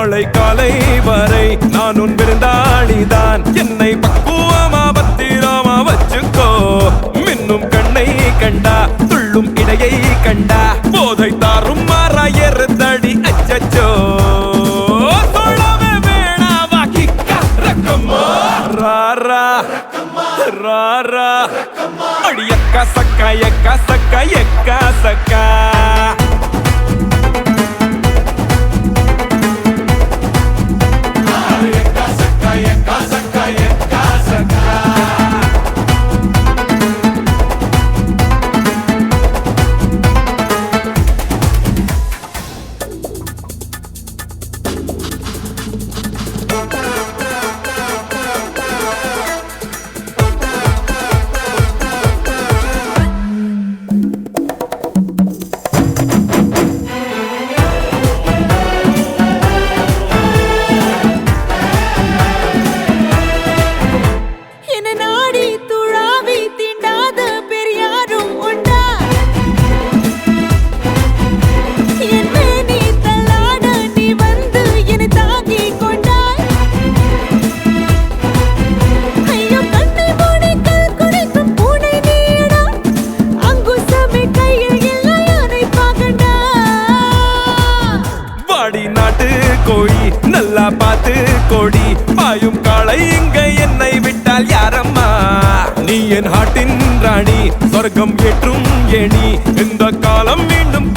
நாளை காலை வரை நான் உன் விருந்தாளிதான். என்னை பக்குவமா பத்திரமா வச்சுக்கோ. மின்னும் கண்ணை கண்டா துள்ளும் இடையை கண்டா போதை தாரும் மாறாயறுதடி அச்சச்சோ. ராரா அடி எக்கா சக்கா எக்கா சக்கா எக்கா சக்கா. கோழி நல்லா பார்த்து கோடி பாயும் காளை இங்க என்னை விட்டால் யாரம்மா. நீ என் ஹாட்டின் ராணி சொர்க்கம் ஏற்றும் ஏணி. இந்த காலம் மீண்டும்